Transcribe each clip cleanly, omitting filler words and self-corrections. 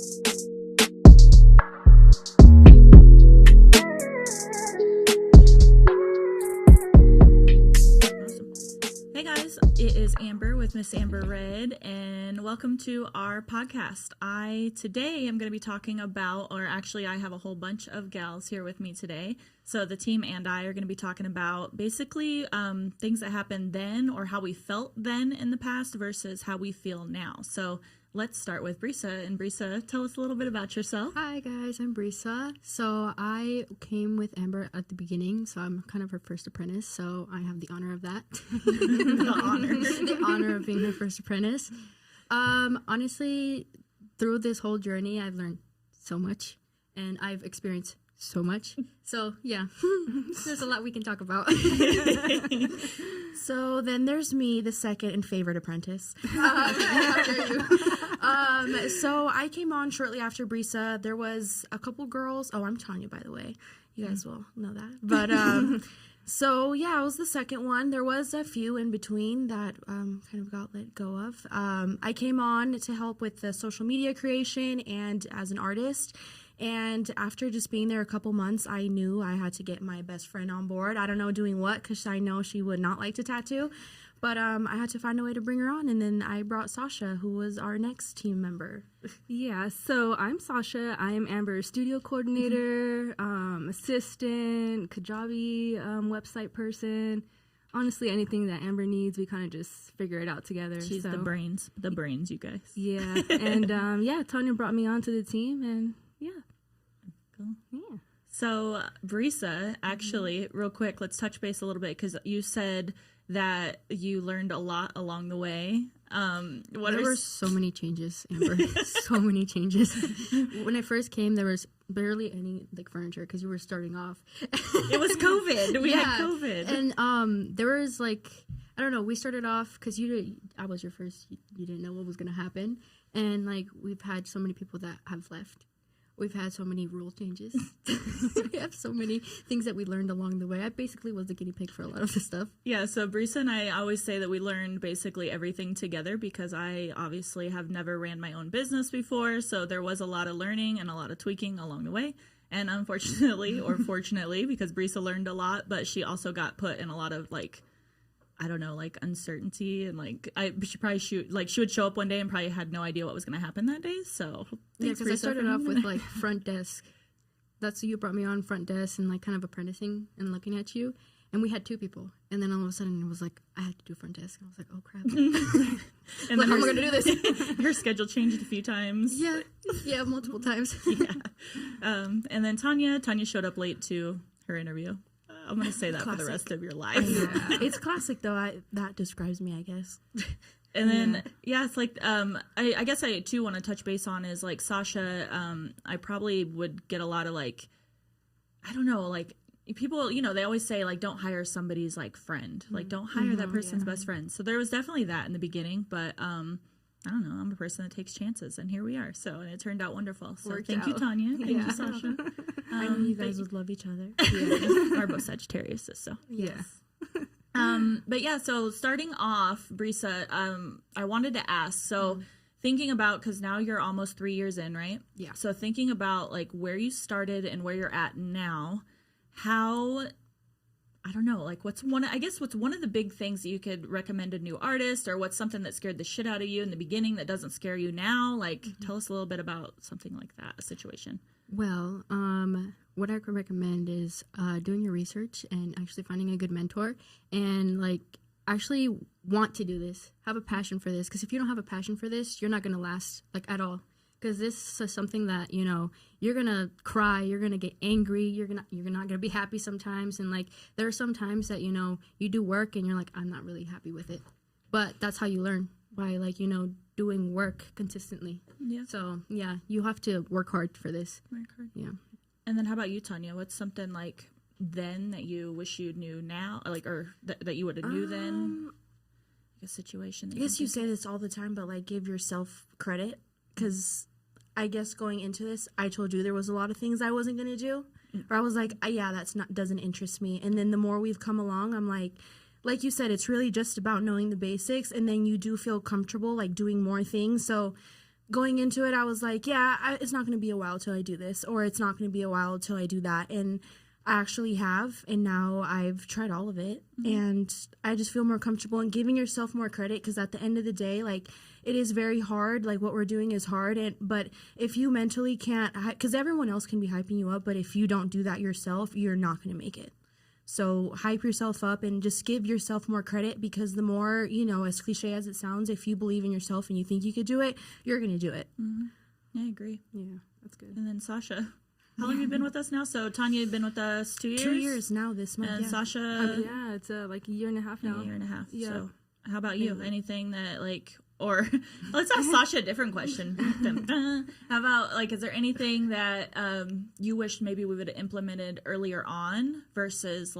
Hey guys, it is Amber with Miss Amber Red, and welcome to our podcast. Today am going to be talking about, or actually I have a whole bunch of gals here with me today. So the team and I are going to be talking about basically things that happened then, or how we felt then in the past versus how we feel now. So let's start with Brisa. And Brisa, tell us a little bit about yourself. Hi guys, I'm Brisa. So I came with Amber at the beginning, so I'm kind of her first apprentice, so I have the honor of that. the honor of being her first apprentice. Honestly, through this whole journey, I've learned so much, and I've experienced so much. So yeah, there's a lot we can talk about. So then there's me, the second and favorite apprentice. So I came on shortly after Brisa. There was a couple girls. Oh, I'm Tanya, by the way. You guys will know that. But so yeah, I was the second one. There was a few in between that kind of got let go of. I came on to help with the social media creation and as an artist. And after just being there a couple months, I knew I had to get my best friend on board. I don't know doing what, because I know she would not like to tattoo. But I had to find a way to bring her on. And then I brought Sasha, who was our next team member. Yeah, so I'm Sasha. I am Amber's studio coordinator, assistant, Kajabi website person. Honestly, anything that Amber needs, we kind of just figure it out together. She's the brains, you guys. Yeah, and Tanya brought me onto the team, and yeah. Cool. Yeah. So, Brisa, actually, real quick, let's touch base a little bit, because you said that you learned a lot along the way. There were so many changes, Amber. So many changes. When I first came, there was barely any furniture because you were starting off. It was COVID. We had COVID. And there was I don't know, we started off because I was your first, you didn't know what was going to happen. And we've had so many people that have left. We've had so many rule changes. We have so many things that we learned along the way. I basically was the guinea pig for a lot of this stuff. Yeah, so Brisa and I always say that we learned basically everything together, because I obviously have never ran my own business before, so there was a lot of learning and a lot of tweaking along the way. And unfortunately, or fortunately, because Brisa learned a lot, but she also got put in a lot of uncertainty, and she would show up one day and probably had no idea what was going to happen that day. So yeah, because I started off with front desk. That's you brought me on front desk and kind of apprenticing and looking at you. And we had two people, and then all of a sudden it was I had to do front desk. And I was like, oh crap! And then how am I going to do this? Her schedule changed a few times. Yeah, multiple times. Yeah, and then Tanya showed up late to her interview. I'm going to say that for the rest of your life. Yeah. It's classic, though. That describes me, I guess. And then, it's I guess I, too, want to touch base on is, Sasha, I probably would get a lot of, I don't know, people, they always say, don't hire somebody's, friend. Don't hire that person's best friend. So there was definitely that in the beginning, but, I don't know. I'm a person that takes chances, and here we are. So, and it turned out wonderful. So thank you, Tanya. Thank you, Sasha. I knew you guys would love each other. Yeah, we're both Sagittarius, so. Yes. But yeah, so starting off, Brisa, I wanted to ask, so thinking about, because now you're almost 3 years in, right? Yeah. So thinking about, where you started and where you're at now, how... I don't know, what's one of the big things that you could recommend a new artist, or what's something that scared the shit out of you in the beginning that doesn't scare you now? Tell us a little bit about something like that, a situation. Well, what I could recommend is doing your research and actually finding a good mentor, and actually want to do this, have a passion for this, because if you don't have a passion for this, you're not going to last at all. Because this is something that, you're going to cry, you're going to get angry, you're not going to be happy sometimes. And, there are some times that, you do work and you're I'm not really happy with it. But that's how you learn, by, doing work consistently. Yeah. So, yeah, you have to work hard for this. Work hard. Yeah. And then how about you, Tanya? What's something, then that you wish you knew now? Or that you would have knew then? A situation. I guess you say this all the time, but, give yourself credit. Because I guess going into this, I told you there was a lot of things I wasn't going to do. Or I was doesn't interest me. And then the more we've come along, I'm like you said, it's really just about knowing the basics. And then you do feel comfortable, doing more things. So going into it, I was like, yeah, it's not going to be a while till I do this, or it's not going to be a while till I do that. And I actually have, and now I've tried all of it, and I just feel more comfortable in giving yourself more credit, because at the end of the day, like, it is very hard. Like, what we're doing is hard, but if you mentally can't, because everyone else can be hyping you up, but if you don't do that yourself, you're not going to make it. So hype yourself up and just give yourself more credit, because the more, as cliche as it sounds, if you believe in yourself and you think you could do it, you're going to do it. I agree. Yeah, that's good. And then Sasha, how long have you been with us now? So Tanya, you've been with us 2 years? 2 years now this month. And yeah. Sasha, Yeah, it's like a year and a half now. a year and a half. Yeah. So how about you? Anything that or let's ask Sasha a different question. How about is there anything that you wish maybe we would have implemented earlier on versus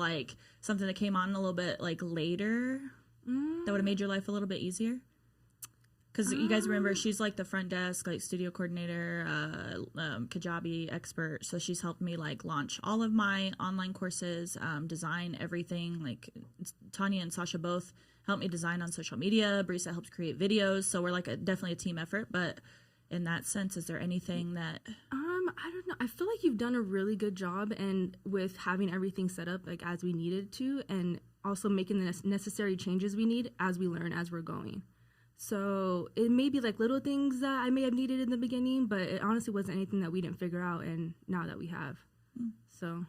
something that came on a little bit later that would have made your life a little bit easier? Because you guys remember, she's the front desk, studio coordinator, Kajabi expert. So she's helped me launch all of my online courses, design everything. Tanya and Sasha both helped me design on social media. Brisa helps create videos. So we're definitely a team effort. But in that sense, is there anything that... I don't know. I feel like you've done a really good job and with having everything set up as we needed to, and also making the necessary changes we need as we learn as we're going. So it may be little things that I may have needed in the beginning, but it honestly wasn't anything that we didn't figure out, and now that we have. So,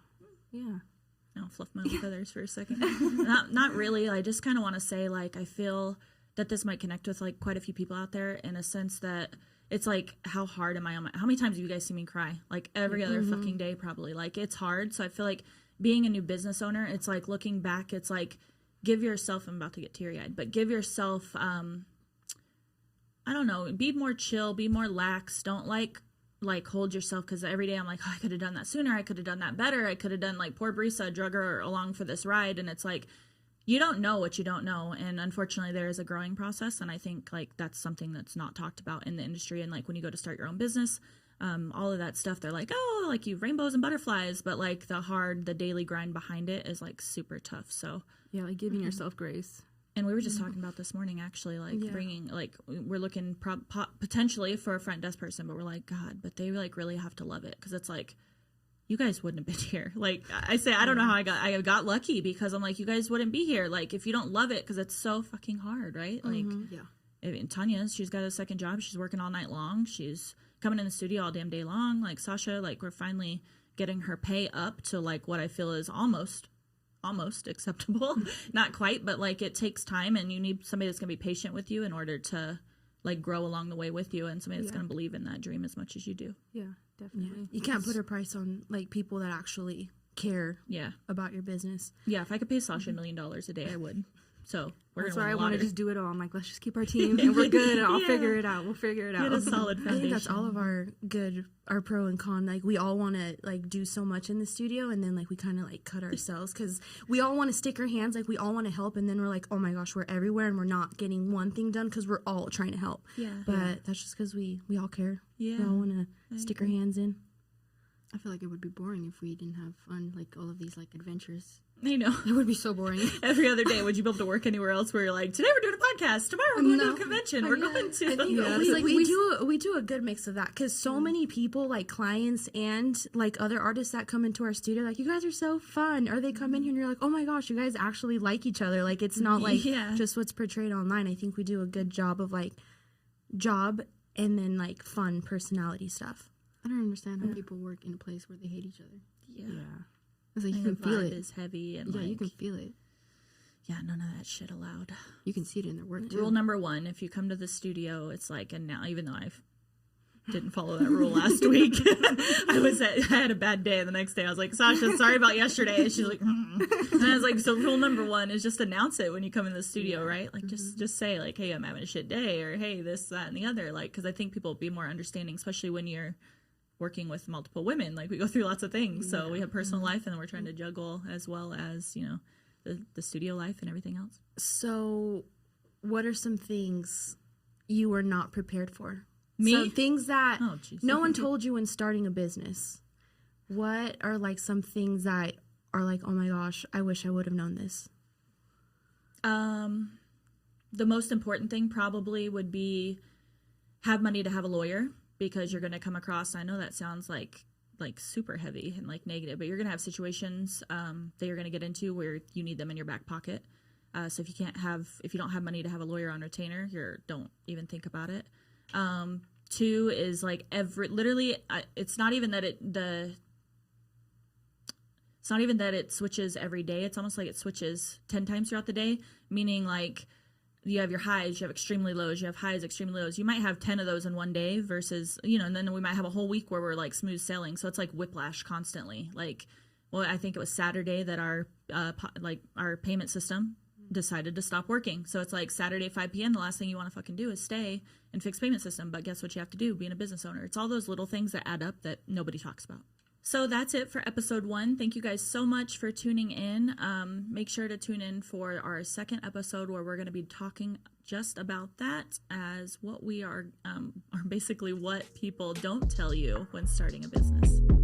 yeah. I'll fluff my own feathers for a second. Not really. I just kind of want to say, I feel that this might connect with, quite a few people out there, in a sense that it's how hard am I on how many times have you guys seen me cry? Every other fucking day, probably. It's hard. So I feel being a new business owner, it's looking back, it's give yourself, I'm about to get teary-eyed, but give yourself, I don't know, be more chill, be more lax. Don't hold yourself, because every day I'm oh, I could have done that sooner. I could have done that better. I could have done poor Brisa, drug her along for this ride. And it's you don't know what you don't know. And unfortunately, there is a growing process. And I think that's something that's not talked about in the industry. And when you go to start your own business, all of that stuff, they're oh, you have rainbows and butterflies. But the daily grind behind it is super tough. So yeah, giving yourself grace. And we were just talking about this morning, actually, bringing, we're looking potentially for a front desk person, but we're God, but they really have to love it, because it's you guys wouldn't have been here. I say, I don't know how I got lucky, because I'm you guys wouldn't be here. If you don't love it, because it's so fucking hard, right? Yeah. Tanya, she's got a second job. She's working all night long. She's coming in the studio all damn day long. Sasha, we're finally getting her pay up to what I feel is almost acceptable. Not quite, but it takes time, and you need somebody that's gonna be patient with you in order to grow along the way with you, and somebody that's gonna believe in that dream as much as you do. Yeah, definitely. You can't put a price on people that actually care about your business. Yeah, if I could pay Sasha $1 million a day, I would. So that's why I want to just do it all. I'm let's just keep our team and we're good, and I'll figure it out. We'll figure it out. Get a solid foundation. I think that's all of our pro and con. We all want to do so much in the studio, and then we kind of cut ourselves, because we all want to stick our hands. We all want to help, and then we're oh my gosh, we're everywhere, and we're not getting one thing done, because we're all trying to help. Yeah. But that's just because we all care. Yeah. We all want to stick our hands in. I feel it would be boring if we didn't have fun, all of these adventures. I know. It would be so boring. Every other day, would you be able to work anywhere else where you're today we're doing a podcast, tomorrow we're going to a convention, we're going to... we do a good mix of that, because so many people, clients and other artists that come into our studio, you guys are so fun, or they come in here and you're oh my gosh, you guys actually like each other. It's not just what's portrayed online. I think we do a good job of job and then fun personality stuff. I don't understand how people work in a place where they hate each other. Yeah. It's you can feel it. Is heavy and you can feel it. Yeah, none of that shit allowed. You can see it in their work too. Rule number 1: if you come to the studio, it's and now, even though I didn't follow that rule last week, I had a bad day. And the next day, I was Sasha, sorry about yesterday. And she's and I was so rule number 1 is just announce it when you come in the studio, right? Just say hey, I'm having a shit day, or hey, this, that, and the other. Because I think people will be more understanding, especially when you're working with multiple women. We go through lots of things, so we have personal life, and then we're trying to juggle as well as the studio life and everything else. So what are some things you were not prepared for? Me? Some things that no one told you when starting a business. What are some things that are oh my gosh, I wish I would have known this? The most important thing probably would be have money to have a lawyer, because you're going to come across, I know that sounds like super heavy and like negative, but you're going to have situations that you're going to get into where you need them in your back pocket. So if you don't have money to have a lawyer on retainer, don't even think about it. 2 is like it's not even that it switches every day. It's almost like it switches 10 times throughout the day, meaning like you have your highs, you have extremely lows, you have highs, extremely lows. You might have 10 of those in one day versus, and then we might have a whole week where we're like smooth sailing. So it's like whiplash constantly. Like, well, I think it was Saturday that our payment system decided to stop working. So it's like Saturday, 5 p.m. The last thing you want to fucking do is stay and fix payment system. But guess what you have to do being a business owner? It's all those little things that add up that nobody talks about. So that's it for episode 1. Thank you guys so much for tuning in. Make sure to tune in for our second episode where we're going to be talking just about that, as what we are basically what people don't tell you when starting a business.